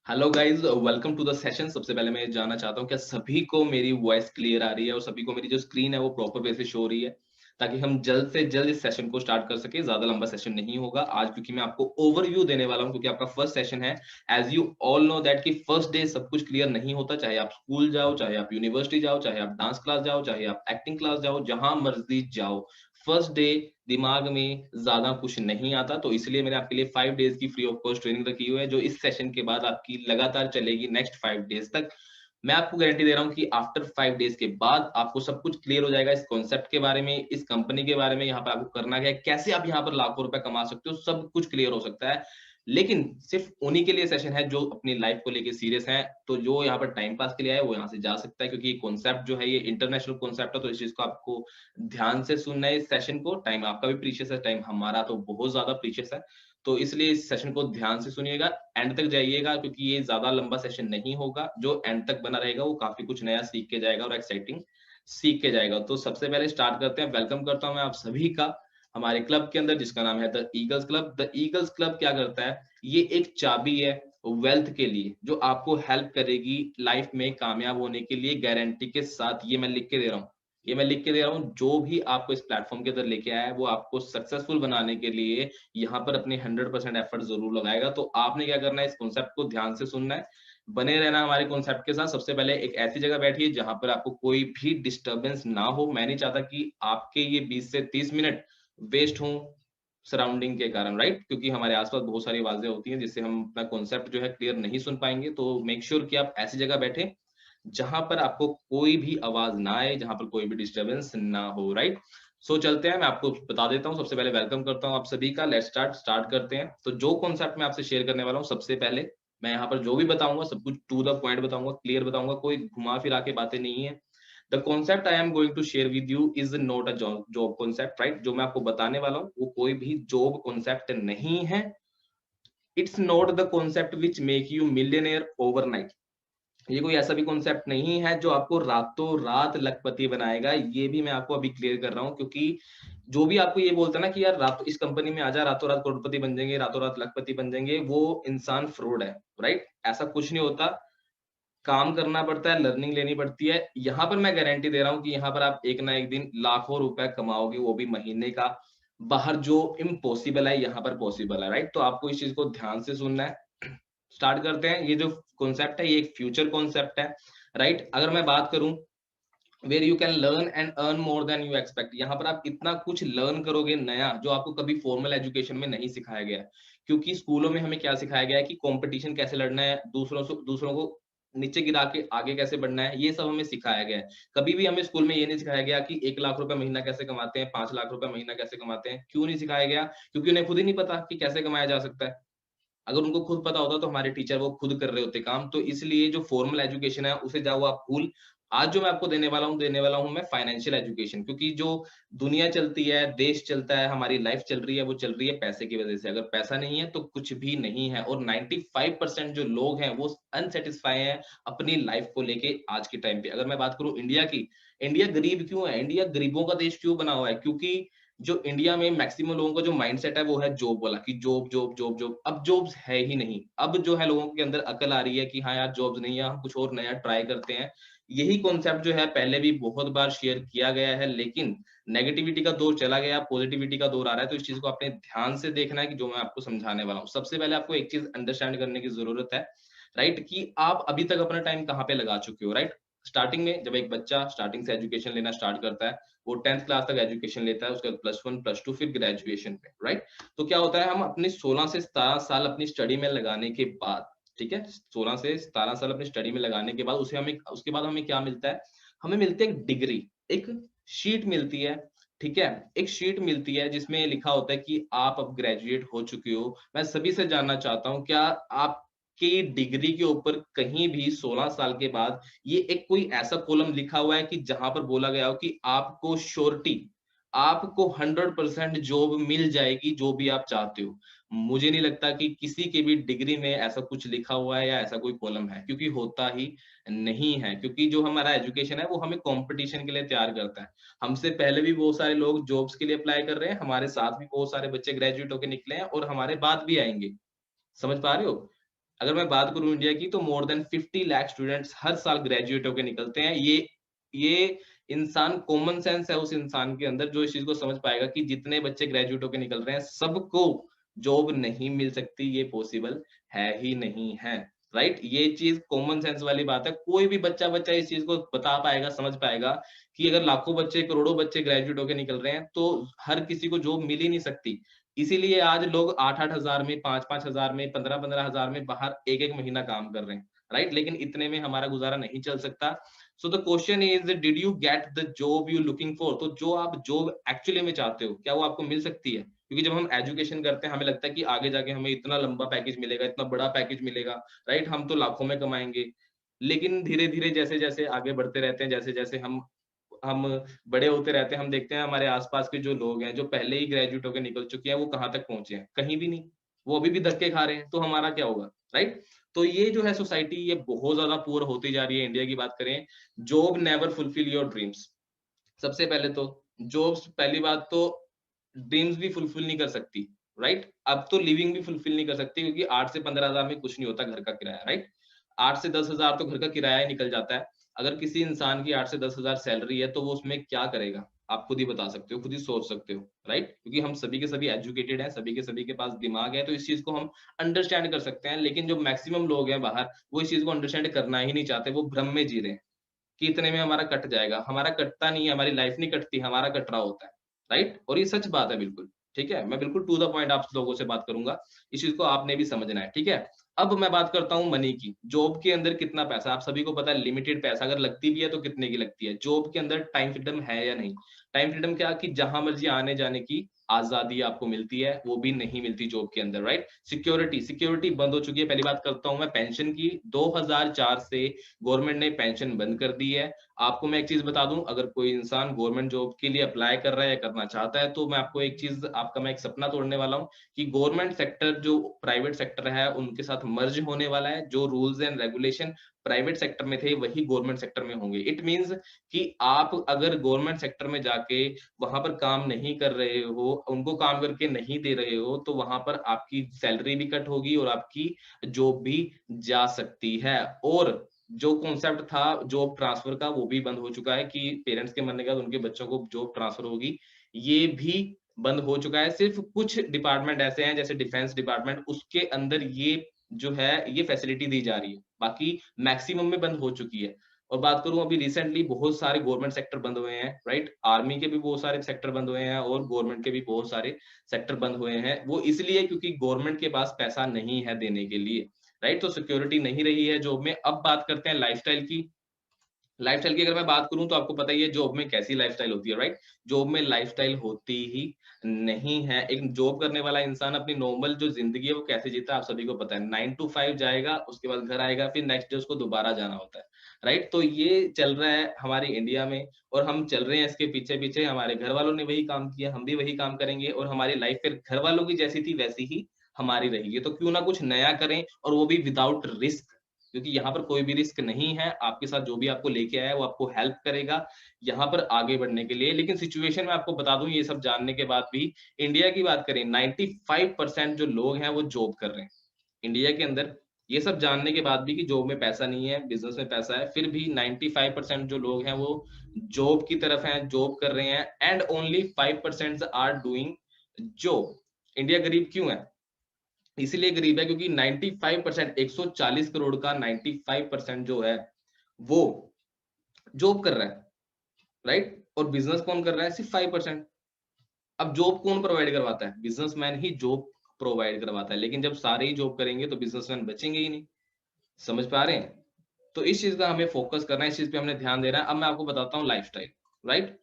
Hello guys, welcome to the session. सबसे पहले मैं ये जानना चाहता हूँ क्या सभी को मेरी वॉइस क्लियर आ रही है और सभी को मेरी जो स्क्रीन है वो प्रॉपर वे से शो हो रही है, ताकि हम जल्द से जल्द इस सेशन को स्टार्ट कर सके। ज्यादा लंबा सेशन नहीं होगा आज, क्योंकि मैं आपको ओवरव्यू देने वाला हूँ, क्योंकि आपका फर्स्ट सेशन है। As you all know that कि फर्स्ट डे सब कुछ क्लियर नहीं होता, चाहे आप स्कूल जाओ, चाहे आप यूनिवर्सिटी जाओ, चाहे आप डांस क्लास जाओ, चाहे आप एक्टिंग क्लास जाओ, जहां मर्जी जाओ। फर्स्ट डे दिमाग में ज़्यादा कुछ नहीं आता, तो इसलिए मैंने आपके लिए 5 डेज़ की फ्री ऑफ कॉस्ट ट्रेनिंग रखी हुई है, जो इस सेशन के बाद आपकी लगातार चलेगी नेक्स्ट 5 डेज़ तक। मैं आपको गारंटी दे रहा हूँ कि आफ्टर 5 डेज़ के बाद आपको सब कुछ क्लियर हो जाएगा इस कॉन्सेप्ट के बारे में, इस कंपनी के बारे में, यहाँ पर आपको करना क्या है, कैसे आप यहाँ पर लाखों रुपए कमा सकते हो, सब कुछ क्लियर हो सकता है। लेकिन सिर्फ उन्हीं के लिए सेशन है जो अपनी लाइफ को लेके सीरियस हैं, तो जो यहाँ पर टाइम पास के लिए आए वो यहाँ से जा सकता है, क्योंकि ये कॉन्सेप्ट जो है ये इंटरनेशनल कॉन्सेप्ट है, तो इस चीज़ को आपको ध्यान से सुनना है इस सेशन को। टाइम आपका भी प्रीशियस है, टाइम हमारा तो बहुत ज़्यादा प्रीशियस है। तो इसलिए इस सेशन को ध्यान से सुनिएगा, एंड तक जाइएगा, क्योंकि ये ज़्यादा लंबा सेशन नहीं होगा। जो एंड तक बना रहेगा वो काफ़ी कुछ नया सीख के जाएगा और एक्साइटिंग सीख के जाएगा। तो सबसे पहले स्टार्ट करते हैं। वेलकम करता हूँ मैं आप सभी का हमारे क्लब के अंदर, जिसका नाम है the eagles club. The eagles club क्या करता है? ये एक चाबी है वेल्थ के लिए, जो आपको हेल्प करेगी लाइफ में कामयाब होने के लिए गारंटी के साथ। ये मैं लिख के दे रहा हूँ। ये मैं लिख के दे रहा हूँ, जो भी आपको इस प्लेटफ़ॉर्म के अंदर लेके आया है, वो आपको सक्सेसफुल बनाने के लिए यहाँ पर अपनी 100% एफर्ट ज़रूर लगाएगा। तो आपने क्या करना है, इस कॉन्सेप्ट को ध्यान से सुनना है, बने रहना हमारे कॉन्सेप्ट के साथ। सबसे पहले एक ऐसी जगह बैठिए जहाँ पर आपको कोई भी डिस्टर्बेंस ना हो। मैं नहीं चाहता कि आपके ये 20 से 30 मिनट वेस्ट हों सराउंडिंग के कारण, राइट? क्योंकि हमारे आस-पास बहुत सारी आवाज़ें होती हैं, जिससे हम अपना कॉन्सेप्ट जो है क्लियर नहीं सुन पाएँगे। तो मेक श्योर कि आप ऐसी जगह बैठें जहाँ पर आपको कोई भी आवाज़ ना आए, जहाँ पर कोई भी डिस्टर्बेंस ना हो, राइट? सो चलते हैं, मैं आपको बता देता हूँ। सबसे पहले वेलकम करता हूँ आप सभी का। लेट्स स्टार्ट करते हैं। तो जो कॉन्सेप्ट मैं आपसे शेयर करने वाला हूँ, सबसे पहले मैं यहाँ पर जो भी बताऊँगा सब कुछ टू द पॉइंट बताऊँगा, क्लियर बताऊँगा, कोई घुमा-फिरा के बातें नहीं है। The concept I am going to share with you is not a job concept, right? जो मैं आपको बताने वाला हूँ, वो कोई भी जॉब कॉन्सेप्ट नहीं है। It's not the concept which make you millionaire overnight. ये कोई ऐसा भी कॉन्सेप्ट नहीं है जो आपको रातों-रात लखपति बनाएगा। ये भी मैं आपको अभी क्लियर कर रहा हूँ, क्योंकि जो भी आपको ये बोलता है ना कि यार रात इस कंपनी में आजा, रातों-रात करोड़पति बन जाएँगे, रातों-रात लखपति बन जाएँगे, वो इंसान फ्रॉड है, राइट? ऐसा कुछ नहीं होता। काम करना पड़ता है, लर्निंग लेनी पड़ती है। यहाँ पर मैं गारंटी दे रहा हूँ कि यहाँ पर आप एक ना एक दिन लाखों रुपए कमाओगे, वो भी महीने का। बाहर जो इम्पॉसिबल है, यहाँ पर पॉसिबल है, राइट? तो आपको इस चीज़ को ध्यान से सुनना है। स्टार्ट करते हैं। ये जो कॉन्सेप्ट है, ये एक फ्यूचर कॉन्सेप्ट है, राइट? अगर मैं बात करूँ where you can learn and earn more than you expect, यहाँ पर आप इतना कुछ लर्न करोगे नया, जो आपको कभी फॉर्मल एजुकेशन में नहीं सिखाया गया है। क्योंकि स्कूलों में हमें क्या सिखाया गया है कि कॉम्पिटिशन कैसे लड़ना है, दूसरों को नीचे गिरा के आगे कैसे बढ़ना है, ये सब हमें सिखाया गया है। कभी भी हमें स्कूल में ये नहीं सिखाया गया कि 1 लाख रुपए महीना कैसे कमाते हैं, 5 लाख रुपए महीना कैसे कमाते हैं। क्यों नहीं सिखाया गया? क्योंकि उन्हें खुद ही नहीं पता कि कैसे कमाया जा सकता है। अगर उनको खुद पता होता तो हमारे टीचर वो खुद कर रहे होते काम। तो इसलिए जो फॉर्मल एजुकेशन है उसे जाओ आप भूल। आज जो मैं आपको देने वाला हूँ मैं फाइनेंशियल एजुकेशन, क्योंकि जो दुनिया चलती है, देश चलता है, हमारी लाइफ चल रही है, वो चल रही है पैसे की वज़ह से। अगर पैसा नहीं है तो कुछ भी नहीं है, और 95% जो लोग हैं वो अनसैटिस्फाई हैं अपनी लाइफ को लेके आज के टाइम पे। अगर मैं बात करूँ इंडिया की, इंडिया गरीब क्यों है? इंडिया गरीबों का देश क्यों बना हुआ है? क्योंकि जो इंडिया में मैक्सिमम लोगों का जो माइंडसेट है वो है जॉब वाला, कि जॉब, जॉब, जॉब, जॉब। अब जॉब्स है ही नहीं। अब जो है लोगों के अंदर अकल आ रही है कि हाँ यार जॉब्स नहीं है, हम कुछ और नया ट्राई करते हैं। यही कॉन्सेप्ट जो है पहले भी बहुत बार शेयर किया गया है, लेकिन नेगेटिविटी का दौर चला गया, पॉजिटिविटी का दौर आ रहा है। तो इस चीज़ को आपने ध्यान से देखना है कि जो मैं आपको समझाने वाला हूँ। सबसे पहले आपको एक चीज़ अंडरस्टैंड करने की ज़रूरत है, राइट? कि आप अभी तक अपना टाइम कहाँ पे लगा चुके हो, राइट? स्टार्टिंग में जब एक बच्चा स्टार्टिंग से एजुकेशन लेना स्टार्ट करता है, वो 10th क्लास तक एजुकेशन लेता है, उसके बाद +1, +2 फिर ग्रेजुएशन पे, राइट? तो क्या होता है, हम अपने 16 से 17 साल अपनी स्टडी में लगाने के बाद, ठीक है? 16 से 17 साल अपनी स्टडी में लगाने के बाद उसे हमें उसके बाद हमें क्या मिलता है? हमें मिलती है एक डिग्री, एक शीट मिलती है, ठीक है? एक शीट मिलती है जिसमें लिखा होता है कि आप अब ग्रेजुएट हो चुके हो। मैं सभी से जानना चाहता हूँ, क्या आपकी डिग्री के ऊपर कहीं भी 16 साल के बाद ये एक कोई ऐसा कॉलम लिखा हुआ है कि जहाँ पर बोला गया हो कि आपको श्योरिटी, आपको 100% जॉब मिल जाएगी जो भी आप चाहते हो। मुझे नहीं लगता कि किसी की भी डिग्री में ऐसा कुछ लिखा हुआ है या ऐसा कोई कॉलम है, क्योंकि होता ही नहीं है। क्योंकि जो हमारा एजुकेशन है वो हमें कॉम्पिटिशन के लिए तैयार करता है। हमसे पहले भी बहुत सारे लोग जॉब्स के लिए अप्लाई कर रहे हैं, हमारे साथ भी बहुत सारे बच्चे ग्रेजुएट होके निकले हैं और हमारे बाद भी आएँगे। समझ पा रहे हो? अगर मैं बात करूं इंडिया की, तो मोर देन 50 लाख स्टूडेंट्स हर साल ग्रेजुएट होकर निकलते हैं। ये इंसान, कॉमन सेंस है उस इंसान के अंदर जो इस चीज को समझ पाएगा कि जितने बच्चे ग्रेजुएट होकर निकल रहे हैं सबको जॉब नहीं मिल सकती, ये पॉसिबल है ही नहीं है। राइट, ये चीज कॉमन सेंस वाली बात है। कोई भी बच्चा बच्चा इस चीज को बता पाएगा, समझ पाएगा कि अगर लाखों बच्चे, करोड़ों बच्चे ग्रेजुएट होकर निकल रहे हैं तो हर किसी को जॉब मिल ही नहीं सकती। इसीलिए आज लोग 8-8 हजार में, 5-5 हजार में, 15-15 हजार में बाहर एक-एक महीना काम कर रहे हैं। राइट, लेकिन इतने में हमारा गुजारा नहीं चल सकता। So the question is, did you get the job you looking for? तो जो आप जॉब एक्चुअली में चाहते हो, क्या वो आपको मिल सकती है? क्योंकि जब हम एजुकेशन करते हैं हमें लगता है कि आगे जाके हमें इतना लंबा पैकेज मिलेगा, इतना बड़ा पैकेज मिलेगा, राइट, हम तो लाखों में कमाएंगे। लेकिन धीरे धीरे जैसे जैसे आगे बढ़ते रहते हैं, जैसे जैसे हम बड़े होते रहते हैं, हम देखते हैं हमारे आसपास के जो लोग हैं, जो पहले ही ग्रेजुएट होकर निकल चुके हैं, वो कहाँ तक पहुंचे हैं? कहीं भी नहीं। वो अभी भी धक्के खा रहे हैं, तो हमारा क्या होगा? राइट। तो ये जो है सोसाइटी, ये बहुत ज्यादा पुअर होती जा रही है। इंडिया की बात करें, job never fulfil your dreams. सबसे पहले तो जॉब्स, पहली बात तो ड्रीम्स भी फुलफिल नहीं कर सकती। राइट, अब तो लिविंग भी फुलफिल नहीं कर सकती, क्योंकि 8 से 15 हजार में कुछ नहीं होता घर का किराया। राइट, 8 से 10 हजार तो घर का किराया ही निकल जाता है। अगर किसी इंसान की 8 से 10 हजार सैलरी है, तो वो उसमें क्या करेगा? आप खुद ही बता सकते हो, खुद ही सोच सकते हो। राइट, क्योंकि हम सभी के सभी एजुकेटेड हैं, सभी के सभी के पास दिमाग है, तो इस चीज को हम अंडरस्टैंड कर सकते हैं। लेकिन जो मैक्सिमम लोग हैं बाहर, वो इस चीज को अंडरस्टैंड करना ही नहीं चाहते, वो भ्रम में जी रहे हैं कि इतने में हमारा कट जाएगा। हमारा कटता नहीं है, हमारी लाइफ नहीं कटती, हमारा कट रहा होता है। राइट, और ये सच बात है बिल्कुल। ठीक है, मैं बिल्कुल टू द पॉइंट आप लोगों से बात करूंगा, इस चीज को आपने भी समझना है। ठीक है, अब मैं बात करता हूँ मनी की। जॉब के अंदर कितना पैसा, आप सभी को पता है, लिमिटेड पैसा। अगर लगती भी है तो कितने की लगती है? जॉब के अंदर टाइम फ्रीडम है या नहीं? टाइम फ्रीडम क्या, कि जहां मर्जी आने जाने की आजादी आपको मिलती है, वो भी नहीं मिलती जॉब के अंदर। राइट, सिक्योरिटी, सिक्योरिटी बंद हो चुकी है। पहली बात करता हूं मैं पेंशन की। 2004 से गवर्नमेंट ने पेंशन बंद कर दी है। आपको मैं एक चीज बता दूं, अगर कोई इंसान गवर्नमेंट जॉब के लिए अप्लाई कर रहा है या करना चाहता है, तो मैं आपको एक चीज, आपका मैं एक सपना तोड़ने वाला हूं कि गवर्नमेंट सेक्टर जो प्राइवेट सेक्टर है उनके साथ मर्ज होने वाला है। जो rules and regulation private sector में थे, वही गवर्नमेंट सेक्टर में होंगे। इट मींस कि आप अगर गवर्नमेंट सेक्टर में जाके वहां पर काम नहीं कर रहे हो, उनको काम करके नहीं दे रहे हो, तो वहां पर आपकी सैलरी भी कट होगी और आपकी जॉब भी जा सकती है। और जो कॉन्सेप्ट था जॉब ट्रांसफर का, वो भी बंद हो चुका है कि पेरेंट्स के मरने के बाद उनके बच्चों को जॉब ट्रांसफर होगी। ये भी बंद हो चुका है। सिर्फ कुछ डिपार्टमेंट ऐसे हैं, जैसे डिफेंस डिपार्टमेंट, उसके अंदर ये जो है ये फैसिलिटी दी जा रही है, बाकी मैक्सिमम में बंद हो चुकी है। और बात करूं, अभी रिसेंटली बहुत सारे गवर्नमेंट सेक्टर बंद हुए हैं। राइट, आर्मी के भी बहुत सारे सेक्टर बंद हुए हैं और गवर्नमेंट के भी बहुत सारे सेक्टर बंद हुए हैं। वो इसलिए क्योंकि गवर्नमेंट के पास पैसा नहीं है देने के लिए। राइट, तो सिक्योरिटी नहीं रही है जॉब में। अब बात करते हैं लाइफस्टाइल की। लाइफस्टाइल की अगर मैं बात करूं, तो आपको पता ही है जॉब में कैसी लाइफस्टाइल होती है। राइट, जॉब में लाइफस्टाइल होती ही नहीं है। एक जॉब करने वाला इंसान अपनी नॉर्मल जो जिंदगी है वो कैसे जीता है, आप सभी को पता है। 9 to 5 जाएगा, उसके बाद घर आएगा, फिर नेक्स्ट डे उसको दोबारा जाना होता है। राइट, तो ये चल रहा है हमारे इंडिया में, और हम चल रहे हैं इसके पीछे पीछे। हमारे घर वालों ने वही काम किया, हम भी वही काम करेंगे, और हमारी लाइफ फिर घर वालों की जैसी थी वैसी ही हमारी रहेगी। तो क्यों ना कुछ नया करें, और वो भी विदाउट रिस्क, क्योंकि यहाँ पर कोई भी रिस्क नहीं है। आपके साथ जो भी आपको लेके आया है वो आपको हेल्प करेगा यहाँ पर आगे बढ़ने के लिए। लेकिन सिचुएशन में आपको बता दूं, ये सब जानने के बाद भी, इंडिया की बात करें, 95% जो लोग हैं वो जॉब कर रहे हैं इंडिया के अंदर। ये सब जानने के बाद भी कि जॉब में पैसा नहीं है, बिजनेस में पैसा है, फिर भी 95% जो लोग हैं वो जॉब की तरफ हैं, जॉब कर रहे हैं। And only 5% are doing job. India गरीब क्यों है? इसीलिए गरीब है क्योंकि 95%, 140 करोड़ का 95% जो है वो जॉब कर रहा है। राइट, और बिजनेस कौन कर रहा है? सिर्फ 5%। अब जॉब कौन प्रोवाइड करवाता है? बिजनेसमैन ही जॉब प्रोवाइड करवाता है। लेकिन जब सारे ही जॉब करेंगे तो बिजनेसमैन बचेंगे ही नहीं। समझ पा रहे हैं? तो इस चीज का हमें फोकस करना है, इस चीज पे हमने ध्यान देना है। अब मैं आपको बताता हूँ lifestyle. Right,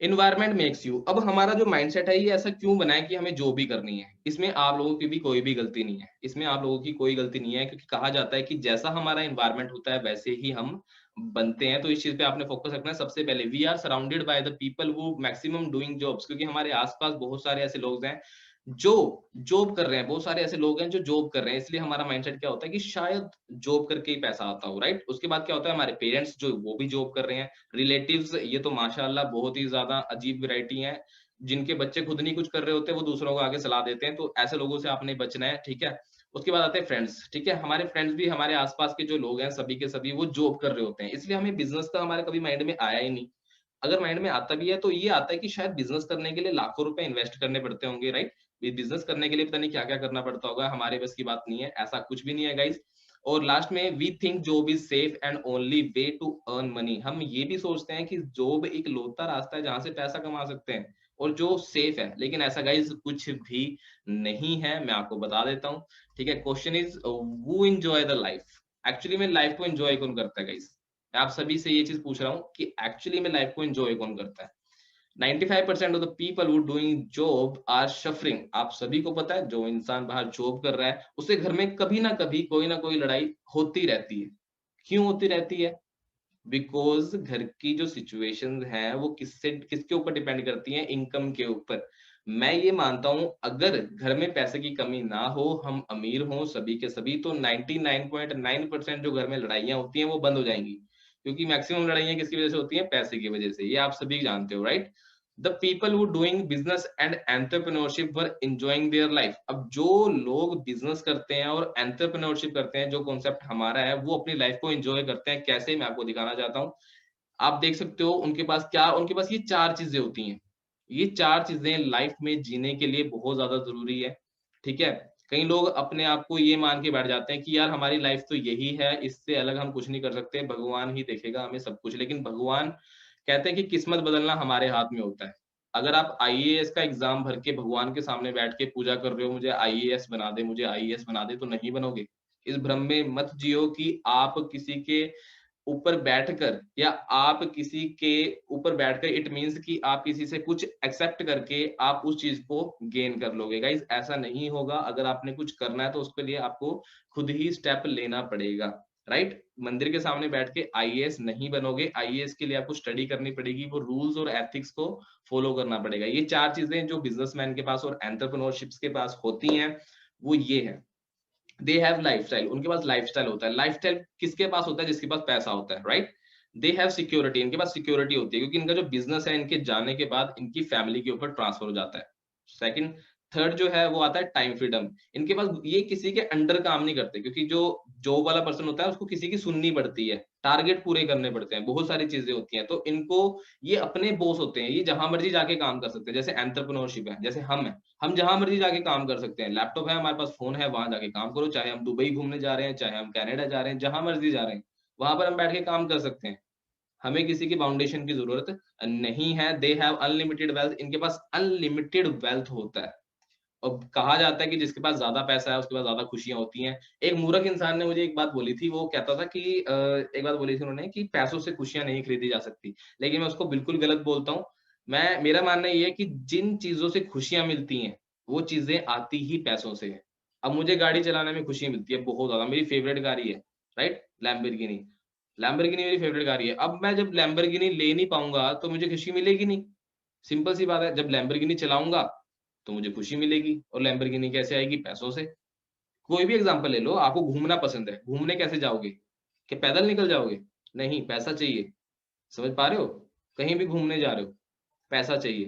environment makes you. अब हमारा जो माइंडसेट है ये ऐसा क्यों बना है कि हमें जो भी करनी है, इसमें आप लोगों की भी कोई भी गलती नहीं है। इसमें आप लोगों की कोई गलती नहीं है, क्योंकि कहा जाता है कि जैसा हमारा एनवायरनमेंट होता है वैसे ही हम बनते हैं। तो इस चीज पे आपने फोकस रखना है। सबसे पहले, we are surrounded by the people वो मैक्सिमम डूइंग जॉब्स, क्योंकि हमारे आसपास बहुत सारे ऐसे लोग हैं जो जॉब कर रहे हैं। बहुत सारे ऐसे लोग हैं जो जॉब कर रहे हैं, इसलिए हमारा माइंडसेट क्या होता है कि शायद जॉब करके ही पैसा आता हो। राइट, उसके बाद क्या होता है, हमारे पेरेंट्स जो वो भी जॉब कर रहे हैं, रिलेटिव्स, ये तो माशाल्लाह बहुत ही ज्यादा अजीब वैरायटी है, जिनके बच्चे खुद नहीं कुछ कर रहे होते, वो दूसरों को आगे सलाह देते हैं। तो ऐसे लोगों से आपने बचना है। ठीक है, उसके बाद आते हैं फ्रेंड्स, ठीक है? हमारे फ्रेंड्स भी हमारे आस-पास के जो लोग हैं सभी के सभी वो जॉब कर रहे होते हैं, इसलिए हमें बिज़नेस का हमारे कभी माइंड में आया ही नहीं। अगर माइंड में आता भी है तो ये आता है कि शायद बिज़नेस करने के लिए लाखों रुपए इन्वेस्ट करने पड़ते होंगे, राइट? ये बिज़नेस करने के लिए पता नहीं क्या-क्या करना पड़ता होगा, हमारे बस की बात नहीं है, ऐसा कुछ भी नहीं है गाइज़। और लास्ट में we think job is safe and only way to earn money. हम ये भी सोचते हैं कि जॉब एक लौता रास्ता है जहाँ से पैसा कमा सकते हैं और जो सेफ है, लेकिन ऐसा गाइज़ कुछ भी नहीं है, मैं आपको बता देता हूँ। ठीक है? Question is who enjoy the life? Actually में लाइफ को एन्जॉय कौन करता है गाइज़? मैं आप सभी से ये चीज़ पूछ रहा हूँ कि एक्चुअली में लाइफ को एन्जॉय कौन करता है? 95% of the people who doing job are suffering. आप सभी को पता है जो इंसान बाहर जॉब कर रहा है, उसके घर में कभी ना कभी कोई ना कोई लड़ाई होती रहती है। क्यों होती रहती है? बिकॉज़ घर की जो सिचुएशंस हैं वो किसके ऊपर डिपेंड करती हैं? इनकम के ऊपर। मैं ये मानता हूँ अगर घर में पैसे की कमी ना हो, हम अमीर हों सभी के सभी तो 99.9% जो घर में लड़ाइयाँ होती हैं वो बंद हो जाएँगी। क्योंकि मैक्सिमम लड़ाइयाँ किसकी वजह से होती हैं? पैसे की वजह से। ये आप सभी जानते हो, right? The people who doing business and entrepreneurship were enjoying their life. अब जो लोग बिज़नेस करते हैं और एंटरप्रेन्योरशिप करते हैं, जो कॉन्सेप्ट हमारा है, वो अपनी लाइफ को एन्जॉय करते हैं। कैसे? मैं आपको दिखाना चाहता हूँ। आप देख सकते हो उनके पास ये 4 चीज़ें होती हैं। ये 4 चीज़ें लाइफ में जीने के लिए बहुत ज़्यादा ज़रूरी है, ठीक है? कई लोग अपने आप को ये मान के बैठ जाते हैं कि यार हमारी लाइफ तो यही है, इससे अलग हम कुछ नहीं कर सकते, भगवान ही देखेगा हमें सब कुछ। लेकिन भगवान कहते हैं कि किस्मत बदलना हमारे हाथ में होता है। अगर आप आईएएस का एग्ज़ाम भर के भगवान के सामने बैठ के पूजा कर रहे हो, मुझे आईएएस बना दे, मुझे आईएएस बना दे, तो नहीं बनोगे। इस भ्रम में मत जियो कि आप किसी के ऊपर बैठकर या आप किसी के ऊपर बैठकर इट मीन्स कि आप किसी से कुछ एक्सेप्ट करके आप उस चीज़ को गेन कर लोगे। गाइज़ ऐसा नहीं होगा, अगर आपने कुछ करना है तो उसके लिए आपको खुद ही स्टेप लेना पड़ेगा, राइट? मंदिर के सामने बैठ के आईएएस नहीं बनोगे, आईएएस के लिए आपको स्टडी करनी पड़ेगी, वो रूल्स और एथिक्स को फॉलो करना पड़ेगा। ये 4 चीज़ें जो बिज़नेसमैन के पास और एंटरप्रेन्योरशिप्स के पास होती हैं, वो ये है। दे हैव लाइफस्टाइल, उनके पास लाइफस्टाइल होता है। लाइफस्टाइल किसके पास होता है? जिसके पास पैसा होता है, राइट? दे हैव सिक्योरिटी, इनके पास सिक्योरिटी होती है क्योंकि इनका जो बिज़नेस है, इनके जाने के बाद इनकी फैमिली के ऊपर ट्रांसफर हो जाता है। सेकंड थर्ड जो है वो आता है टाइम फ्रीडम। इनके पास ये किसी के अंडर काम नहीं करते क्योंकि जो जॉब वाला पर्सन होता है उसको किसी की सुननी पड़ती है, टारगेट पूरे करने पड़ते हैं, बहुत सारी चीज़ें होती हैं। तो इनको ये अपने बॉस होते हैं, ये जहाँ मर्ज़ी जाके काम कर सकते हैं। जैसे एंटरप्रेन्योरशिप है, जैसे हम हैं। हम जहाँ मर्ज़ी जाके काम कर सकते हैं। लैपटॉप है, हमारे पास फ़ोन है, वहाँ जाके काम करो। चाहे हम दुबई घूमने जा रहे हैं, चाहे हम कनाडा जा रहे हैं, जहाँ मर्ज़ी जा रहे हैं, वहाँ पर हम बैठ के काम कर सकते हैं। हमें किसी की फाउंडेशन की ज़रूरत नहीं है। दे हैव अनलिमिटेड वेल्थ, इनके पास अनलिमिटेड वेल्थ होता है। अब कहा जाता है कि जिसके पास ज़्यादा पैसा है, उसके पास ज़्यादा खुशियाँ होती हैं। एक मूर्ख इंसान ने मुझे एक बात बोली थी, वो कहता था कि एक बात बोली थी उन्होंने कि पैसों से खुशियाँ नहीं खरीदी जा सकती। लेकिन मैं उसको बिल्कुल गलत बोलता हूँ। मेरा मानना ये है कि जिन चीज़ों से खुशियाँ मिलती हैं, वो चीज़ें आती ही पैसों से हैं। अब मुझे गाड़ी चलाने में खुशी मिलती है बहुत ज़्यादा, मेरी फ़ेवरेट गाड़ी है, राइट? लैम्बोर्गिनी। लैम्बोर्गिनी मेरी फ़ेवरेट गाड़ी है। अब मैं जब लैम्बोर्गिनी ले नहीं पाऊँगा, तो मुझे खुशी मिलेगी नहीं। सिंपल सी बात है, जब लैम्बोर्गिनी चलाऊँगा, तो मुझे खुशी मिलेगी और लैम्बोर्गिनी कैसे आएगी? पैसों से। कोई भी एग्ज़ाम्पल ले लो, आपको घूमना पसंद है, घूमने कैसे जाओगे? क्या पैदल निकल जाओगे? नहीं, पैसा चाहिए। समझ पा रहे हो? कहीं भी घूमने जा रहे हो, पैसा चाहिए,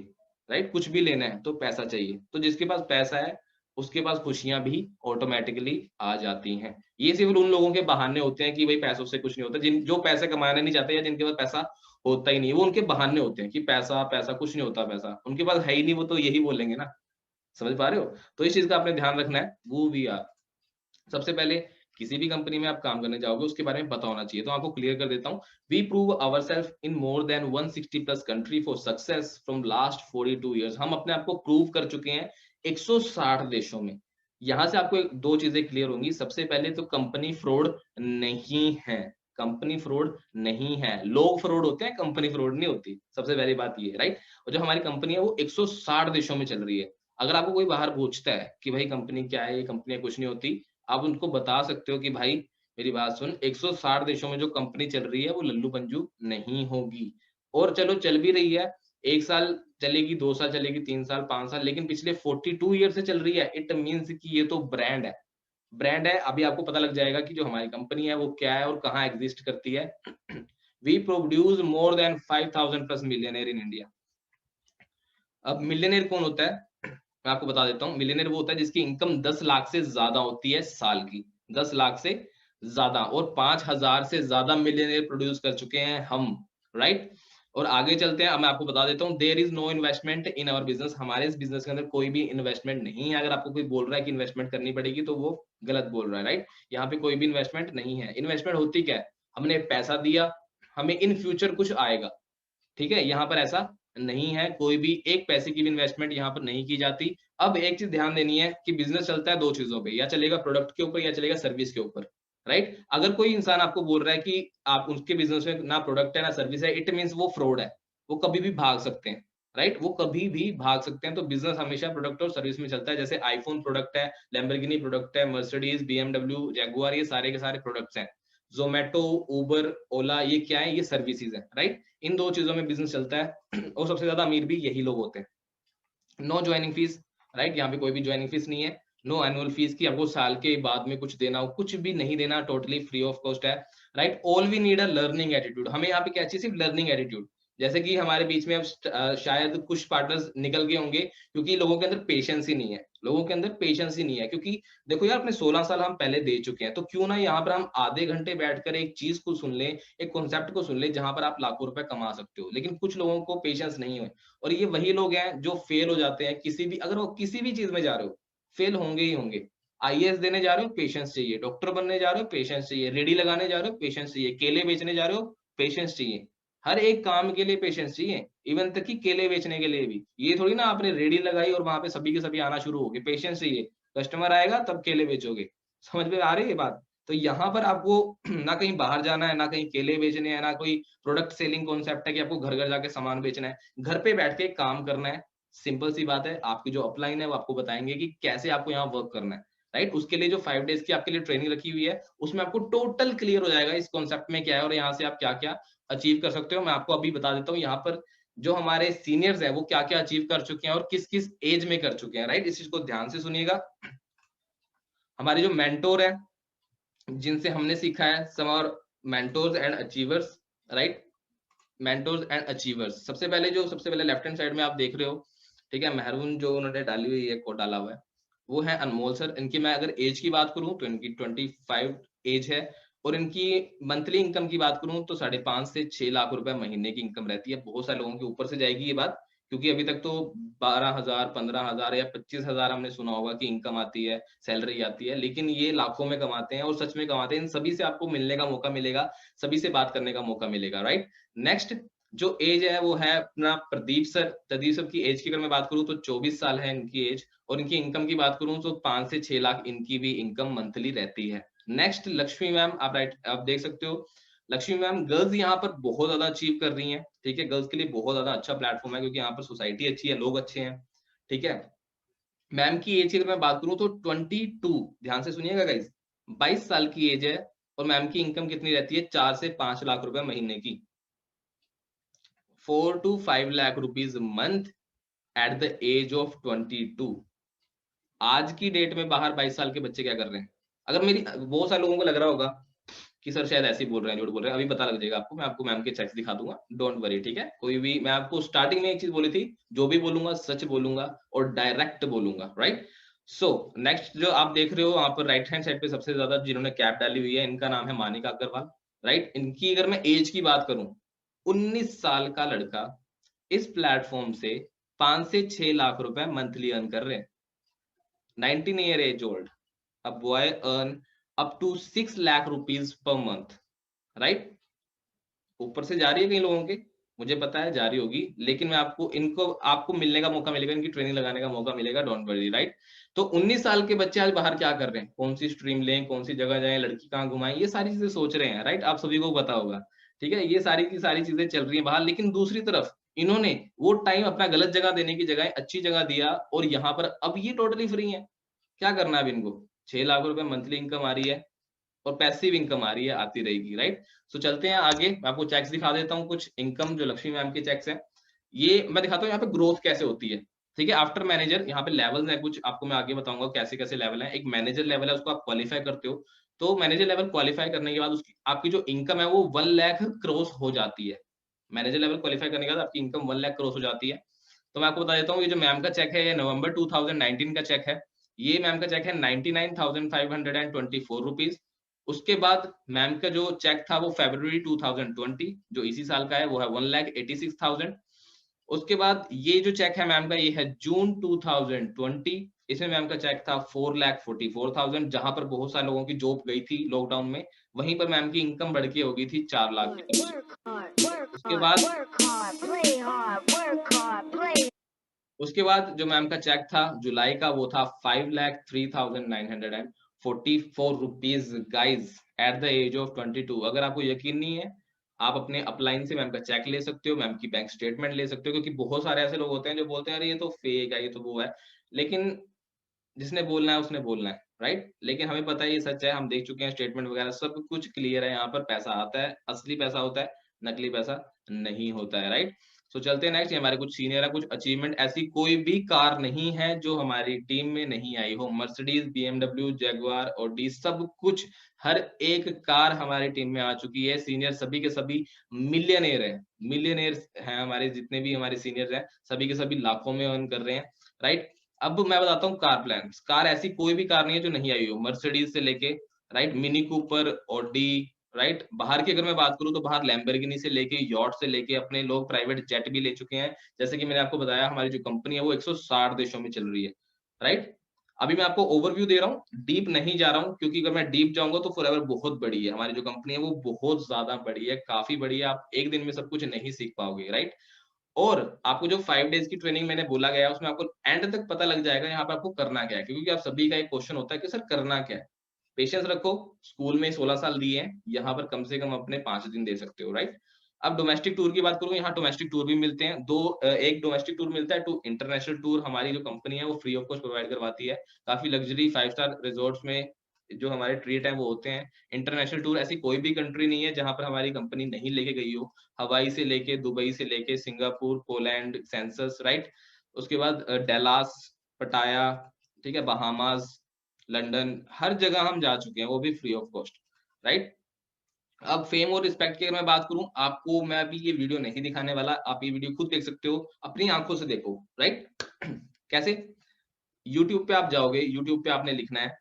राइट? कुछ भी लेना है तो पैसा चाहिए। तो जिसके पास पैसा है, उसके पास खुशियाँ भी ऑटोमैटिकली आ जाती हैं। ये सिर्फ़ उन लोगों के बहाने होते हैं कि भई पैसों से कुछ नहीं होता, जो पैसे कमाना नहीं चाहते या जिनके पास पैसा होता ही नहीं है, वो उनके बहाने होते हैं कि पैसा, पैसा कुछ नहीं होता पैसा। उनके पास है ही नहीं, वो तो यही बोलेंगे ना। समझ पा रहे हो? तो इस चीज़ का आपने ध्यान रखना है, हू वी आर। सबसे पहले किसी भी कंपनी में आप काम करने जाओगे, उसके बारे में पता होना चाहिए। तो आपको क्लियर कर देता हूँ। We prove ourselves in more than 160 plus country for success from last 42 years. हम अपने आप को प्रूव कर चुके हैं 160 देशों में। यहाँ से आपको 2 चीज़ें क्लियर होंगी। सबसे पहले तो कंपनी फ्रॉड नहीं है। कंपनी फ्रॉड नहीं है। लोग फ्रॉड होते हैं, कंपनी फ्रॉड नहीं होती। सबसे पहली बात ये है, राइट? और जो हमारी कंपनी है वो 160 देशों में चल रही है। अगर आपको कोई बाहर पूछता है कि भाई कंपनी क्या है, ये कंपनियाँ कुछ नहीं होती, आप उनको बता सकते हो कि भाई मेरी बात सुन, 160 देशों में जो कंपनी चल रही है वो लल्लू-पंजू नहीं होगी। और चलो चल भी रही है, 1 साल चलेगी, 2 साल चलेगी, 3 साल, 5 साल, लेकिन पिछले 42 ईयर से चल रही है। इट मीन्स कि ये तो ब्रांड है। ब्रांड है, अभी आपको पता लग जाएगा कि जो हमारी कंपनी है वो क्या है और कहाँ एक्सिस्ट करती है। We produce more than 5000 plus millionaire in India. अब मिलियनेयर कौन होता है? मैं आपको बता देता हूँ, मिलियनेयर वो होता है जिसकी इनकम 10 लाख से ज्यादा होती है साल की, 10 लाख से ज्यादा, और 5,000 से ज्यादा मिलियनेयर प्रोड्यूस कर चुके हैं हम, राइट। और आगे चलते हैं, अब मैं आपको बता देता हूँ, there is no investment in our business, हमारे इस बिजनेस के अंदर कोई भी इन्वेस्टमेंट नहीं है। अगर आपको कोई बोल रहा है कि इन्वेस्टमेंट करनी पड़ेगी तो वो गलत बोल रहा है, राइट। यहाँ पे कोई भी इन्वेस्टमेंट नहीं है। इन्वेस्टमेंट होती क्या है, हमने पैसा दिया, हमें इन फ्यूचर कुछ आएगा, ठीक है। यहाँ पर ऐसा नहीं है, कोई भी एक पैसे की भी इन्वेस्टमेंट यहाँ पर नहीं की जाती। अब एक चीज ध्यान देनी है कि बिजनेस चलता है दो चीजों पे, या चलेगा प्रोडक्ट के ऊपर या चलेगा सर्विस के ऊपर, राइट। अगर कोई इंसान आपको बोल रहा है कि आप उसके बिजनेस में ना प्रोडक्ट है ना सर्विस है, इट मीन्स वो फ्रॉड है, वो कभी भी भाग सकते हैं, राइट, वो कभी भी भाग सकते हैं। तो बिजनेस हमेशा प्रोडक्ट और सर्विस में चलता है। जैसे आईफोन प्रोडक्ट है, लैम्बोर्गिनी प्रोडक्ट है, मर्सिडीज, बीएमडब्ल्यू, जैगुआर, ये सारे के सारे प्रोडक्ट्स हैं। ज़ोमैटो, उबर, ओला, ये क्या है, ये सर्विसेज है, राइट। इन दो चीजों में बिजनेस चलता है और सबसे ज्यादा अमीर भी यही लोग होते हैं। नो ज्वाइनिंग फीस, राइट, यहाँ पे कोई भी ज्वाइनिंग फीस नहीं है। नो एनुअल फीस की आपको साल के बाद में कुछ देना हो, कुछ भी नहीं देना, टोटली फ्री ऑफ कॉस्ट है, right. All we need a learning attitude, हमें यहाँ पे क्या चाहिए, सिर्फ लर्निंग एटीट्यूड। जैसे कि हमारे बीच में अब शायद कुछ पार्टनर्स निकल गए होंगे क्योंकि लोगों के अंदर पेशेंस ही नहीं है, लोगों के अंदर पेशेंस ही नहीं है। क्योंकि देखो यार, अपने 16 साल हम पहले दे चुके हैं, तो क्यों ना यहाँ पर हम आधे घंटे बैठकर एक चीज को सुन लें, एक कॉन्सेप्ट को सुन लें जहां पर आप लाखों रुपए कमा सकते हो। लेकिन कुछ लोगों को पेशेंस नहीं है, और ये वही लोग हैं जो फेल हो जाते हैं किसी भी, अगर वो किसी भी चीज में जा रहे हो, फेल होंगे ही होंगे। आईएएस देने जा रहे हो, पेशेंस चाहिए। डॉक्टर बनने जा रहे हो, पेशेंस चाहिए। रेडी लगाने जा रहे हो, पेशेंस चाहिए। केले बेचने जा रहे हो, पेशेंस चाहिए। हर एक काम के लिए पेशेंस चाहिए, इवन तक कि केले बेचने के लिए भी। ये थोड़ी ना आपने रेडी लगाई और वहां पे सभी के सभी आना शुरू हो गए, पेशेंस चाहिए। कस्टमर आएगा तब केले बेचोगे। समझ में आ रही है बात? तो यहाँ पर आपको ना कहीं बाहर जाना है, ना कहीं केले बेचने हैं, ना कोई प्रोडक्ट सेलिंग कॉन्सेप्ट है कि आपको घर घर जाके सामान बेचना है। घर पे बैठ के काम करना है, सिंपल सी बात है। आपकी जो अपलाइन है वो आपको बताएंगे कि कैसे आपको यहाँ वर्क करना है, राइट। उसके लिए जो 5 डेज की आपके लिए ट्रेनिंग रखी हुई है, उसमें आपको टोटल क्लियर हो जाएगा इस कॉन्सेप्ट में क्या है और यहाँ से आप क्या क्या अचीव कर सकते हो। मैं आपको अभी बता देता हूँ यहाँ पर जो हमारे सीनियर्स हैं वो क्या क्या अचीव कर चुके हैं और किस किस एज में कर चुके हैं, राइट। इस चीज को ध्यान से सुनिएगा। हमारे जो मेंटोर है, जिनसे हमने सीखा है, सम और mentors and achievers, right. Mentors and achievers, सबसे पहले लेफ्ट हैंड साइड में आप देख रहे हो, ठीक है, मेहरून जो उन्होंने डाली हुई है, कोड डाला हुआ है, वो है अनमोल सर। इनकी मैं अगर एज की बात करूं तो इनकी 25 एज है, और इनकी मंथली इनकम की बात करूं तो 5.5 से 6 लाख रुपए महीने की इनकम रहती है। बहुत सारे लोगों के ऊपर से जाएगी ये बात, क्योंकि अभी तक तो 12,000, 15,000 या 25,000 हमने सुना होगा कि इनकम आती है, सैलरी आती है, लेकिन ये लाखों में कमाते हैं और सच में कमाते हैं। इन सभी से आपको मिलने का मौका मिलेगा, सभी से बात करने का मौका मिलेगा, राइट। नेक्स्ट जो एज है वो है अपना प्रदीप सर। प्रदीप सर की एज की अगर मैं बात करूं तो 24 साल है इनकी एज, और इनकी इनकम की बात करूं तो 5 से 6 लाख इनकी भी इनकम मंथली रहती है। नेक्स्ट लक्ष्मी मैम, आप राइट आप देख सकते हो, लक्ष्मी मैम गर्ल्स यहाँ पर बहुत ज्यादा अचीव कर रही हैं, ठीक है। गर्ल्स के लिए बहुत ज्यादा अच्छा प्लेटफॉर्म है क्योंकि यहाँ पर सोसाइटी अच्छी है, लोग अच्छे हैं, ठीक है। मैम की एज की अगर मैं बात करूं तो 22, ध्यान से सुनिएगा गाइस, 22 साल की एज है, और मैम की इनकम कितनी रहती है, 4 से 5 लाख रुपए महीने की, 4 to 5 lakh rupees month at the age of 22। आज की डेट में बाहर 22 साल के बच्चे क्या कर रहे हैं? अगर मेरी, बहुत सारे लोगों को लग रहा होगा कि सर शायद ऐसे ही बोल रहे हैं, झूठ बोल रहे हैं, अभी पता लग जाएगा आपको। मैं आपको मैम के चेक्स दिखा दूंगा, डोंट वरी, ठीक है। कोई भी, मैं आपको स्टार्टिंग में एक चीज बोली थी, जो भी बोलूंगा सच बोलूंगा और डायरेक्ट बोलूंगा, राइट। सो नेक्स्ट जो आप देख रहे हो वहां पर राइट हैंड साइड पे सबसे ज्यादा जिन्होंने कैप डाली हुई है, इनका नाम है मानिका अग्रवाल, राइट। इनकी अगर मैं एज की बात करूं, 19 साल का लड़का इस प्लेटफॉर्म से 5 से 6 लाख रुपए मंथली अर्न कर रहे हैं। 19 year age old, a boy earn up to 6 lakh rupees per month, right. ऊपर से जा रही है कई लोगों के, मुझे पता है जा रही होगी, लेकिन मैं आपको इनको आपको मिलने का मौका मिलेगा, इनकी ट्रेनिंग लगाने का मौका मिलेगा, डोंट वरी, राइट। तो 19 साल के बच्चे आज बाहर क्या कर रहे हैं, कौन सी स्ट्रीम लें, कौन सी जगह जाएं, लड़की कहाँ घुमाएं, ये सारी चीजें सोच रहे हैं, राइट। आप सभी को पता होगा, ठीक है। ये सारी की सारी चीजें चल रही है बाहर, लेकिन दूसरी तरफ इन्होंने वो टाइम अपना गलत जगह देने की जगह अच्छी जगह दिया, और यहाँ पर अब ये टोटली फ्री है। क्या करना है अब इनको, 6 लाख रुपए मंथली इनकम आ रही है और पैसिव इनकम आ रही है, आती रहेगी, राइट। सो चलते हैं आगे, मैं आपको चेक्स दिखा देता हूँ कुछ इनकम जो लक्ष्मी मैम के चेक्स हैं, ये मैं दिखाता हूँ यहाँ पे ग्रोथ कैसे होती है, ठीक है। आफ्टर मैनेजर यहाँ पे लेवल्स हैं कुछ, आपको मैं आगे बताऊंगा कैसे कैसे लेवल है। एक मैनेजर लेवल है, उसको आप क्वालिफाई करते हो, तो मैनेजर लेवल क्वालिफाई करने के बाद उसकी आपकी जो इनकम है वो 1 लाख क्रॉस हो जाती है। मैनेजर लेवल क्वालिफाई करने के बाद आपकी इनकम 1 लाख क्रॉस हो जाती है। तो मैं आपको बता देता हूँ ये जो मैम का चेक है ये नवंबर 2019 का चेक है। ये मैम का चेक है 99,524 रुपीज़। उसके बाद मैम का जो चेक था वो फरवरी 2020 जो इसी साल का है वो है 1,86,000। उसके बाद ये जो चेक है मैम का ये है जून 2020। इसमें मैम का चेक था 4,44,000 जहाँ पर बहुत सारे लोगों की जॉब गई थी लॉकडाउन में। वहीं पर मैम की इनकम बढ़ के हो गई थी 4 लाख के करीब। उसके बाद जो मैम का चेक था जुलाई का वो था 5,03,944 rupees guys at the age of 22। अगर आपको यकीन नहीं है आप अपने अपलाइन से मैम का चेक ले सकते हो, मैम की बैंक स्टेटमेंट ले सकते हो, क्योंकि बहुत सारे ऐसे लोग होते हैं जो बोलते हैं अरे ये तो फेक है, ये तो वो है। लेकिन जिसने बोलना है उसने बोलना है, राइट? लेकिन हमें पता है ये सच है, हम देख चुके हैं स्टेटमेंट वगैरह सब कुछ क्लियर है, यहाँ पर पैसा आता है, असली पैसा होता है, नकली पैसा नहीं होता है, राइट? सो चलते हैं नेक्स्ट। ये हमारे कुछ सीनियर है, कुछ अचीवमेंट ऐसी कोई भी कार नहीं है जो हमारी टीम में नहीं आई हो। मर्सिडीज, बीएमडब्ल्यू, जगुआर, ऑडी सब कुछ हर एक कार हमारी टीम में आ चुकी है। सीनियर सभी के सभी मिलियनेयर हैं, मिलियनेयर्स हैं हमारे जितने भी हमारे सीनियर्स हैं, सभी के सभी लाखों में अर्न कर रहे हैं, राइट? अब मैं बताता हूँ कार प्लान्स। कार ऐसी कोई भी कार नहीं है जो नहीं आई हो। मर्सिडीज से लेके right mini Cooper, Audi, right? बाहर की अगर मैं बात करूँ तो बाहर लैम्बोर्गिनी से लेके यॉट से लेके अपने लोग प्राइवेट जेट भी ले चुके हैं। जैसे कि मैंने आपको बताया हमारी जो कंपनी है वो 160 देशों में चल रही है, राइट? अभी मैं आपको ओवरव्यू दे रहा हूँ, डीप नहीं जा रहा हूँ क्योंकि अगर मैं डीप जाऊँगा तो फॉरएवर बहुत बड़ी है। हमारी जो कंपनी है वो बहुत ज़्यादा बड़ी है, काफ़ी बड़ी है। आप एक दिन में सब कुछ नहीं सीख पाओगे, राइट? और आपको जो 5 डेज़ की ट्रेनिंग मैंने बोला गया है, उसमें आपको एंड तक पता लग जाएगा यहाँ पे आपको करना क्या है। क्योंकि आप सभी का एक क्वेश्चन होता है कि सर करना क्या है? पेशेंस रखो, स्कूल में 16 साल दिए हैं, यहाँ पर कम से कम अपने 5 दिन दे सकते हो, राइट? अब डोमेस्टिक टूर की बात करूँ, यहाँ डोमेस्टिक टूर भी मिलते हैं। एक डोमेस्टिक टूर मिलता है, 2 इंटरनेशनल टूर हमारी जो कंपनी है वो फ्री ऑफ कॉस्ट प्रोवाइड करवाती है। काफ़ी लग्ज़री 5 स्टार रिज़ॉर्ट्स में जो हमारे ट्रीट हैं वो होते हैं। इंटरनेशनल टूर ऐसी कोई भी कंट्री नहीं है जहाँ पर हमारी कंपनी नहीं लेके गई हो। हवाई से लेके, दुबई से लेके, सिंगापुर, पोलैंड, सेंसस, राइट? उसके बाद डैलास, पटाया, ठीक है? बहामास, लंदन, हर जगह हम जा चुके हैं, वो भी फ्री ऑफ कॉस्ट, राइट? अब फेम और रिस्पेक्ट की अगर मैं बात करूँ, आपको मैं अभी ये वीडियो नहीं दिखाने वाला, आप ये वीडियो खुद देख सकते हो, अपनी आँखों से देखो, राइट? कैसे? यूट्यूब पे आप जाओगे, यूट्यूब पे आपने लिखना है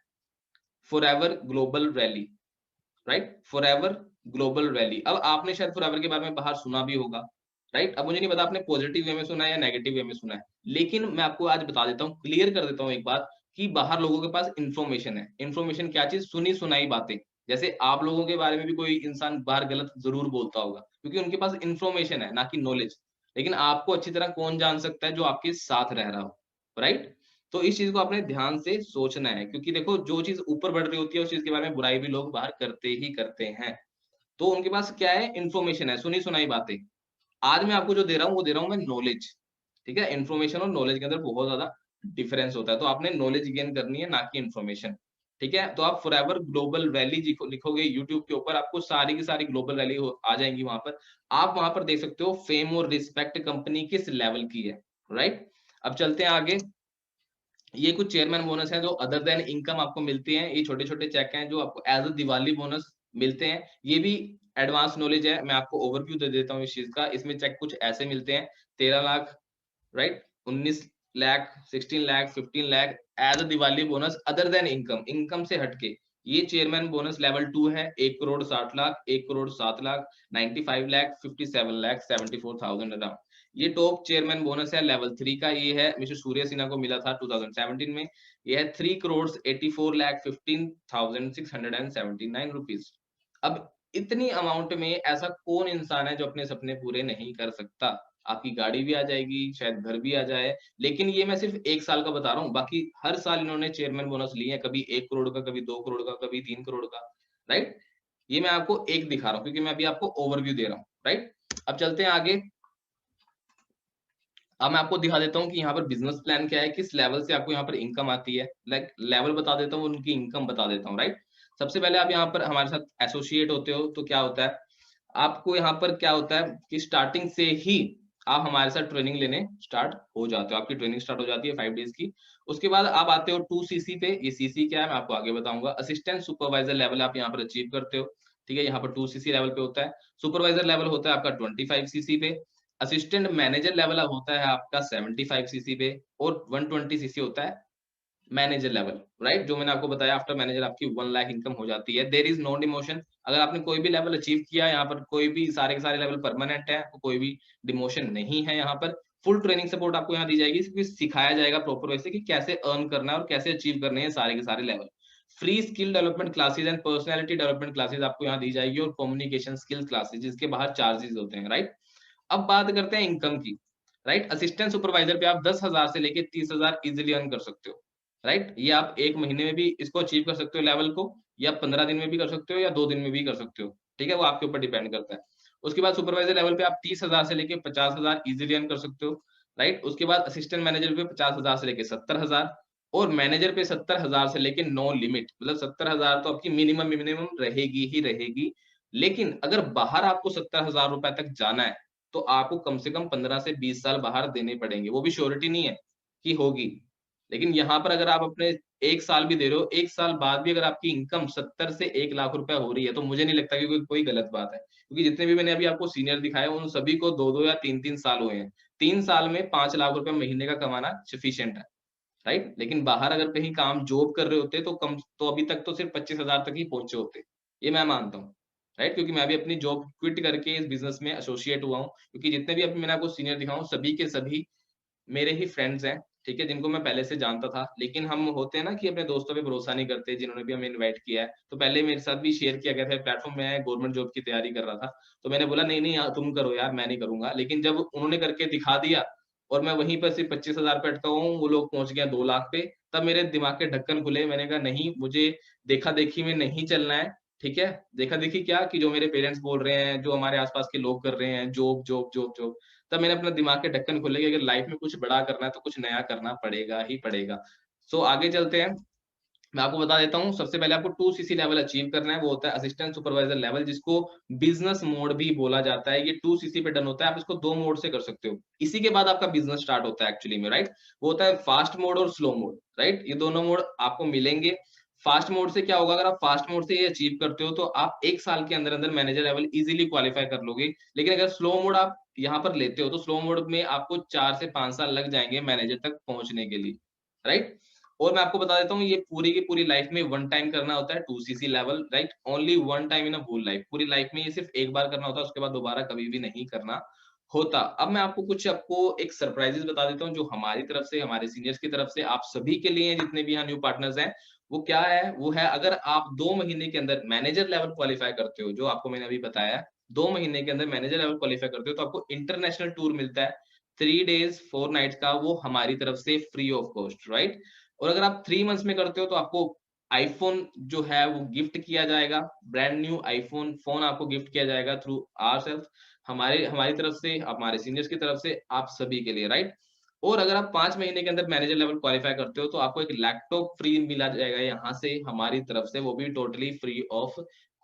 forever global rally, right? Forever global rally. अब आपने शायद फॉरएवर के बारे में बाहर सुना भी होगा, राइट? अब मुझे नहीं पता आपने पॉजिटिव वे में सुना है या नेगेटिव वे में सुना है। लेकिन मैं आपको आज बता देता हूँ, क्लियर कर देता हूँ एक बात कि बाहर लोगों के पास इन्फॉर्मेशन है। इन्फॉर्मेशन क्या चीज़? सुनी-सुनाई बातें। जैसे आप लोगों के बारे में भी कोई इंसान बाहर गलत ज़रूर बोलता होगा, क्योंकि उनके पास इन्फॉर्मेशन है, ना कि नॉलेज। लेकिन आपको अच्छी तरह कौन जान सकता है? जो आपके साथ रह रहा हो, राइट? तो इस चीज़ को आपने ध्यान से सोचना है, क्योंकि देखो जो चीज़ ऊपर बढ़ रही होती है, उस चीज़ के बारे में बुराई भी लोग बाहर करते ही करते हैं। तो उनके पास क्या है? इन्फॉर्मेशन है, सुनी-सुनाई बातें। आज मैं आपको जो दे रहा हूँ, वो दे रहा हूँ मैं नॉलेज, ठीक है? इन्फॉर्मेशन और नॉलेज के अंदर बहुत ज़्यादा डिफरेंस होता है। तो आपने नॉलेज गेन करनी है, ना कि इन्फॉर्मेशन, ठीक है? तो आप फॉरएवर ग्लोबल वैली लिखोगे यूट्यूब के ऊपर, आपको सारी की सारी ग्लोबल वैली आ जाएँगी वहाँ पर। आप वहाँ पर देख सकते हो फेम और रिस्पेक्ट कंपनी किस लेवल की है, राइट? अब चलते हैं आगे। ये कुछ चेयरमैन बोनस है जो अदर देन इनकम आपको मिलती हैं। ये छोटे-छोटे चेक हैं जो आपको एज़ अ दिवाली बोनस मिलते हैं। ये भी एडवांस नॉलेज है। मैं आपको ओवरव्यू दे देता हूँ इस चीज़ का। इसमें चेक कुछ ऐसे मिलते हैं 13 lakh, right? 19 lakh, 16 lakh, 15 lakh as a Diwali bonus other than income, income से हटके। ये चेयरमैन बोनस लेवल 2 है, 1 करोड़ 60 लाख, 1 करोड़ 7 लाख, 95 लाख, 57 लाख, 74,000 अराउंड। ये टॉप चेयरमैन बोनस है लेवल 3 का। ये है मिस्टर सूर्य सिन्हा को मिला था 2017 में। ये है 3 करोड़ 84 लाख 15,679 रुपीस। अब इतनी अमाउंट में ऐसा कौन इंसान है जो अपने सपने पूरे नहीं कर सकता? आपकी गाड़ी भी आ जाएगी, शायद घर भी आ जाए, लेकिन ये मैं सिर्फ 1 साल का बता रहा हूँ, बाकी हर साल इन्होंने चेयरमैन बोनस लिए हैं, कभी 1 करोड़ का, कभी 2 करोड़ का, कभी 3 करोड़ का, राइट? ये मैं आपको एक दिखा रहा हूँ क्योंकि मैं अभी आपको ओवरव्यू दे रहा हूँ, राइट? अब चलते हैं आगे। अब मैं आपको दिखा देता हूँ कि यहाँ पर बिज़नेस प्लान क्या है, किस लेवल से आपको यहाँ पर इनकम आती है। लाइक लेवल बता देता हूँ, उनकी इनकम बता देता हूँ, राइट? सबसे पहले आप यहाँ पर हमारे साथ एसोसिएट होते हो, तो क्या होता है, आपको यहाँ पर क्या होता है कि स्टार्टिंग से ही आप हमारे साथ ट्रेनिंग लेने स्टार्ट हो जाते हो। आपकी ट्रेनिंग स्टार्ट हो जाती है 5 डेज़ की। उसके बाद आप आते हो 2 सीसी पे। ये सीसी क्या है, मैं आपको आगे बताऊँगा। असिस्टेंट सुपरवाइज़र लेवल आप यहाँ पर अचीव करते हो, ठीक है? यहाँ पर 2 सीसी लेवल पे होता है। सुपरवाइज़र लेवल होता है आपका 25 सीसी पे। असिस्टेंट मैनेजर लेवल होता है आपका 75 सीसी पे और 120 सीसी होता है मैनेजर लेवल, राइट? जो मैंने आपको बताया आफ्टर मैनेजर आपकी 1 लाख इनकम हो जाती है। There is no demotion. अगर आपने कोई भी लेवल अचीव किया, यहाँ पर कोई भी सारे के सारे लेवल परमानेंट है, तो कोई भी डिमोशन नहीं है यहाँ पर। फुल ट्रेनिंग सपोर्ट आपको यहाँ दी जाएगी, क्योंकि सिखाया जाएगा प्रॉपर वे से कि कैसे अर्न करना है और कैसे अचीव करने हैं सारे के सारे level. Free skill development classes and personality development classes आपको यहाँ दी जाएगी और कम्युनिकेशन स्किल्स क्लासेस जिसके बाहर चार्जेस होते हैं, राइट? अब बात करते हैं इनकम की, राइट? असिस्टेंट सुपरवाइजर पे आप 10,000 से लेके 30,000 इज़िली अर्न कर सकते हो, राइट? ये आप 1 महीने में भी इसको अचीव कर सकते हो लेवल को, या 15 दिन में भी कर सकते हो या 2 दिन में भी कर सकते हो, ठीक है? वो आपके ऊपर डिपेंड करता है। उसके बाद सुपरवाइजर लेवल पे आप 30,000 से लेके 50,000 इज़िली अर्न कर सकते हो, राइट? उसके बाद असिस्टेंट मैनेजर पे 50,000 से लेके 70,000 और मैनेजर पे 70,000 से लेके नो लिमिट, मतलब 70,000 तो आपकी मिनिमम मिनिमम रहेगी ही रहेगी। लेकिन अगर बाहर आपको 70,000 रुपए तक जाना है, तो आपको कम से कम 15 से 20 साल बाहर देने पड़ेंगे। वो भी श्योरिटी नहीं है कि होगी। लेकिन यहाँ पर अगर आप अपने 1 साल भी दे रहे हो, 1 साल बाद भी अगर आपकी इनकम 70 से 1 लाख रुपए हो रही है, तो मुझे नहीं लगता कि कोई गलत बात है। क्योंकि जितने भी मैंने अभी आपको सीनियर दिखाए, उन सभी को 2-2 या 3-3 साल हुए हैं। 3 साल में 5 लाख रुपए महीने का कमाना सफिशिएंट है, राइट? लेकिन बाहर अगर कहीं काम जॉब कर रहे होते, तो अभी तक तो सिर्फ 25,000 तक ही पहुँचे होते। ये मैं मानता हूँ, राइट? क्योंकि मैं भी अपनी जॉब क्विट करके इस बिज़नेस में एसोसिएट हुआ हूँ। क्योंकि जितने भी अभी मैंने आपको सीनियर दिखाऊँ, सभी के सभी मेरे ही फ्रेंड्स हैं, ठीक है? जिनको मैं पहले से जानता था। लेकिन हम होते हैं ना कि अपने दोस्तों पे भरोसा नहीं करते, जिन्होंने भी हमें इनवाइट किया है। तो पहले मेरे साथ भी शेयर किया गया था प्लेटफ़ॉर्म, मैं गवर्नमेंट जॉब की तैयारी कर रहा था। तो मैंने बोला नहीं, नहीं यार तुम करो यार, मैं नहीं करूँगा। लेकिन जब उन्होंने करके दिखा दिया और मैं वहीं पर सिर्फ़ 25,000 पे अटका हुआ हूँ, वो लोग पहुँच गए हैं 2 लाख पे, तब मेरे दिमाग के ढक्कन खुले। मैंने कहा नहीं, मुझे देखा-देखी में नहीं चलना है, ठीक है? देखा-देखी क्या कि जो मेरे पेरेंट्स बोल रहे हैं, जो हमारे आस-पास के लोग कर रहे हैं, जॉब, जॉब, जॉब, जॉब। तब मैंने अपना दिमाग के ढक्कन खोले कि अगर लाइफ में कुछ बड़ा करना है तो कुछ नया करना पड़ेगा ही पड़ेगा। सो आगे चलते हैं। मैं आपको बता देता हूँ, सबसे पहले आपको 2 सीसी लेवल अचीव करना है, वो होता है असिस्टेंट सुपरवाइजर लेवल, जिसको बिज़नेस मोड भी बोला जाता है। ये 2 सीसी पे डन होता है, आप इसको 2 मोड से कर सकते हो। इसी के बाद आपका बिज़नेस स्टार्ट होता है एक्चुअली में, राइट? वो होता है फास्ट मोड और स्लो मोड, राइट? ये दोनों मोड आपको मिलेंगे। फास्ट मोड से क्या होगा, अगर आप फास्ट मोड से ये अचीव करते हो, तो आप 1 साल के अंदर-अंदर मैनेजर लेवल ईज़िली क्वालीफाई कर लोगे। लेकिन अगर स्लो मोड आप यहाँ पर लेते हो, तो स्लो मोड में आपको 4 से 5 साल लग जाएँगे मैनेजर तक पहुँचने के लिए, राइट? और मैं आपको बता देता हूँ, ये पूरी की पूरी लाइफ में वन टाइम करना होता है 2 CC level, right? Only one time in a whole life. पूरी लाइफ में ये सिर्फ एक बार करना होता है, उसके बाद दोबारा कभी भी नहीं करना होता। अब मैं आपको एक सरप्राइज़ेज़ बता देता हूँ, जो हमारी तरफ से, हमारे सीनियर्स की तरफ से आप सभी के लिए हैं, जितने भी यहाँ न्यू पार्टनर्स हैं। वो क्या है? वो है, अगर आप 2 महीने के अंदर मैनेजर लेवल क्वालीफाई करते हो, जो आपको मैंने अभी बताया, 2 महीने के अंदर मैनेजर लेवल क्वालीफाई करते हो, तो आपको इंटरनेशनल टूर मिलता है, 3 डेज़ 4 नाइट्स का, वो हमारी तरफ से फ्री ऑफ कॉस्ट, राइट? और अगर आप 3 मंथ्स में करते हो, तो आपको आईफ़ोन जो है वो गिफ्ट किया जाएगा, ब्रांड न्यू आईफ़ोन फ़ोन आपको गिफ्ट किया जाएगा थ्रू आवरसेल्फ, हमारे हमारी तरफ से, हमारे सीनियर्स की तरफ से, आप सभी के लिए, राइट? और अगर आप 5 महीने के अंदर मैनेजर लेवल क्वालीफाई करते हो, तो आपको एक लैपटॉप फ्री मिला जाएगा यहाँ से हमारी तरफ से, वो भी टोटली फ्री ऑफ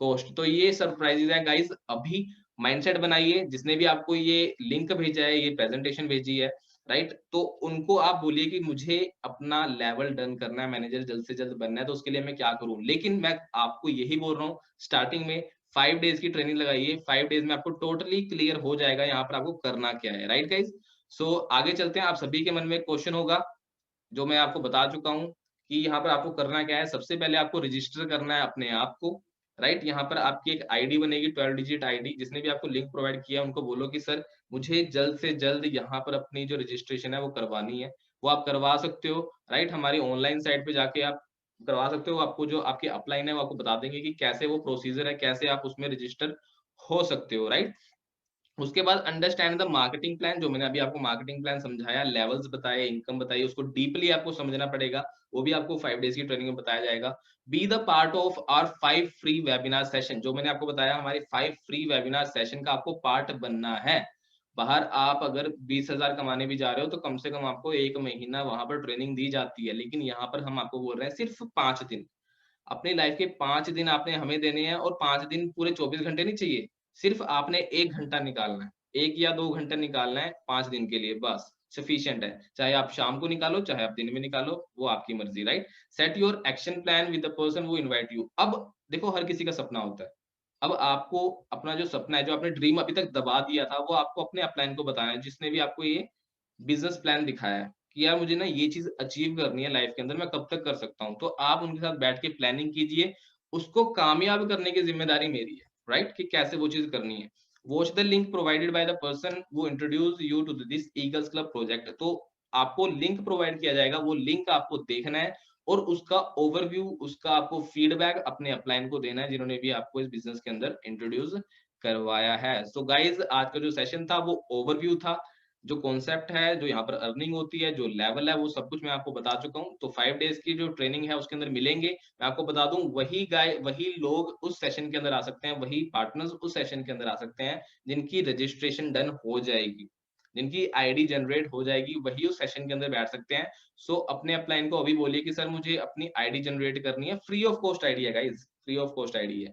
कॉस्ट। तो ये सरप्राइज़ेज़ हैं गाइज़, अभी माइंडसेट बनाइए, जिसने भी आपको ये लिंक भेजा है, ये प्रेज़ेंटेशन भेजी है, राइट? तो उनको आप बोलिए कि मुझे अपना लेवल डन करना है, मैनेजर जल्द से जल्द बनना है, तो उसके लिए मैं क्या करूँ? लेकिन मैं आपको यही बोल रहा हूँ, स्टार्टिंग में 5 डेज़ की ट्रेनिंग लगाइए, 5 डेज़ में आपको टोटली क्लियर हो जाएगा यहाँ पर आपको करना क्या है, राइट गाइज़? सो आगे चलते हैं, आप सभी के मन में एक क्वेश्चन होगा, जो मैं आपको बता चुका हूँ कि यहाँ पर आपको करना क्या है। सबसे पहले आपको रजिस्टर करना है अपने आप को, राइट? यहाँ पर आपकी एक आईडी बनेगी, 12 डिजिट आईडी। जिसने भी आपको लिंक प्रोवाइड किया है, उनको बोलो कि सर मुझे जल्द से जल्द यहाँ पर अपनी जो रजिस्ट्रेशन है वो करवानी है। वो आप करवा सकते हो, राइट? हमारी ऑनलाइन साइट पे जाके आप करवा सकते हो। आपको जो आपकी अपलाइन है वो आपको बता देंगे कि कैसे वो प्रोसीजर है, कैसे आप उसमें रजिस्टर हो सकते हो, राइट? उसके बाद अंडरस्टैंड द मार्केटिंग प्लान, जो मैंने अभी आपको मार्केटिंग प्लान समझाया, लेवल्स बताए, इनकम बताई, उसको डीपली आपको समझना पड़ेगा। वो भी आपको 5 डेज़ की ट्रेनिंग में बताया जाएगा। Be the part of our 5 free webinar session, जो मैंने आपको बताया, हमारे 5 फ्री वेबिनार सेशन का आपको पार्ट बनना है। बाहर आप अगर 20,000 कमाने भी जा रहे हो, तो कम से कम आपको 1 महीना वहाँ पर ट्रेनिंग दी जाती है। लेकिन यहाँ पर हम आपको बोल रहे हैं सिर्फ 5 दिन। अपनी लाइफ के 5 दिन आपने हमें देने हैं, और 5 दिन पूरे 24 घंटे नहीं चाहिए। सिर्फ आपने 1 घंटा निकालना है। 1 या 2 घंटा निकालना है 5 दिन के लिए, बस सफिशिएंट है। चाहे आप शाम को निकालो, चाहे आप दिन में निकालो, वो आपकी मर्ज़ी, right? Set your action plan with the person who invite you. अब देखो, हर किसी का सपना होता है। अब आपको अपना जो सपना है, जो आपने ड्रीम अभी तक दबा दिया था, वो आपको अपने अपलाइन को बताना है, जिसने भी आपको ये बिज़नेस प्लान दिखाया है, कि यार मुझे ना ये चीज़ अचीव करनी है लाइफ़ के अंदर, मैं कब तक कर सकता हूँ? तो आप उनके साथ बैठ के प्लानिंग कीजिए, उसको कामयाब करने की ज़िम्मेदारी मेरी है, राइट? कि कैसे वो चीज़ करनी है। Watch the link provided by the person who introduce you to this eagles club project. तो आपको लिंक प्रोवाइड किया जाएगा, वो लिंक आपको देखना है और उसका ओवरव्यू, उसका आपको फीडबैक अपने अपलाइन को देना है, जिन्होंने भी आपको इस बिज़नेस के अंदर इंट्रोड्यूस करवाया है। सो गाइज़, आज का जो सेशन था वो ओवरव्यू था। जो कॉन्सेप्ट है, जो यहाँ पर अर्निंग होती है, जो लेवल है, वो सब कुछ मैं आपको बता चुका हूँ। तो 5 डेज़ की जो ट्रेनिंग है उसके अंदर मिलेंगे। मैं आपको बता दूँ, वही लोग उस सेशन के अंदर आ सकते हैं, वही पार्टनर्स उस सेशन के अंदर आ सकते हैं, जिनकी रजिस्ट्रेशन डन हो जाएगी। जिनकी आईडी जनरेट हो जाएगी, वही उस सेशन के अंदर बैठ सकते हैं। सो अपने अपलाइन को अभी बोलिए कि सर मुझे अपनी आईडी जनरेट करनी है, फ्री ऑफ कॉस्ट आईडी है guys, free of cost ID है।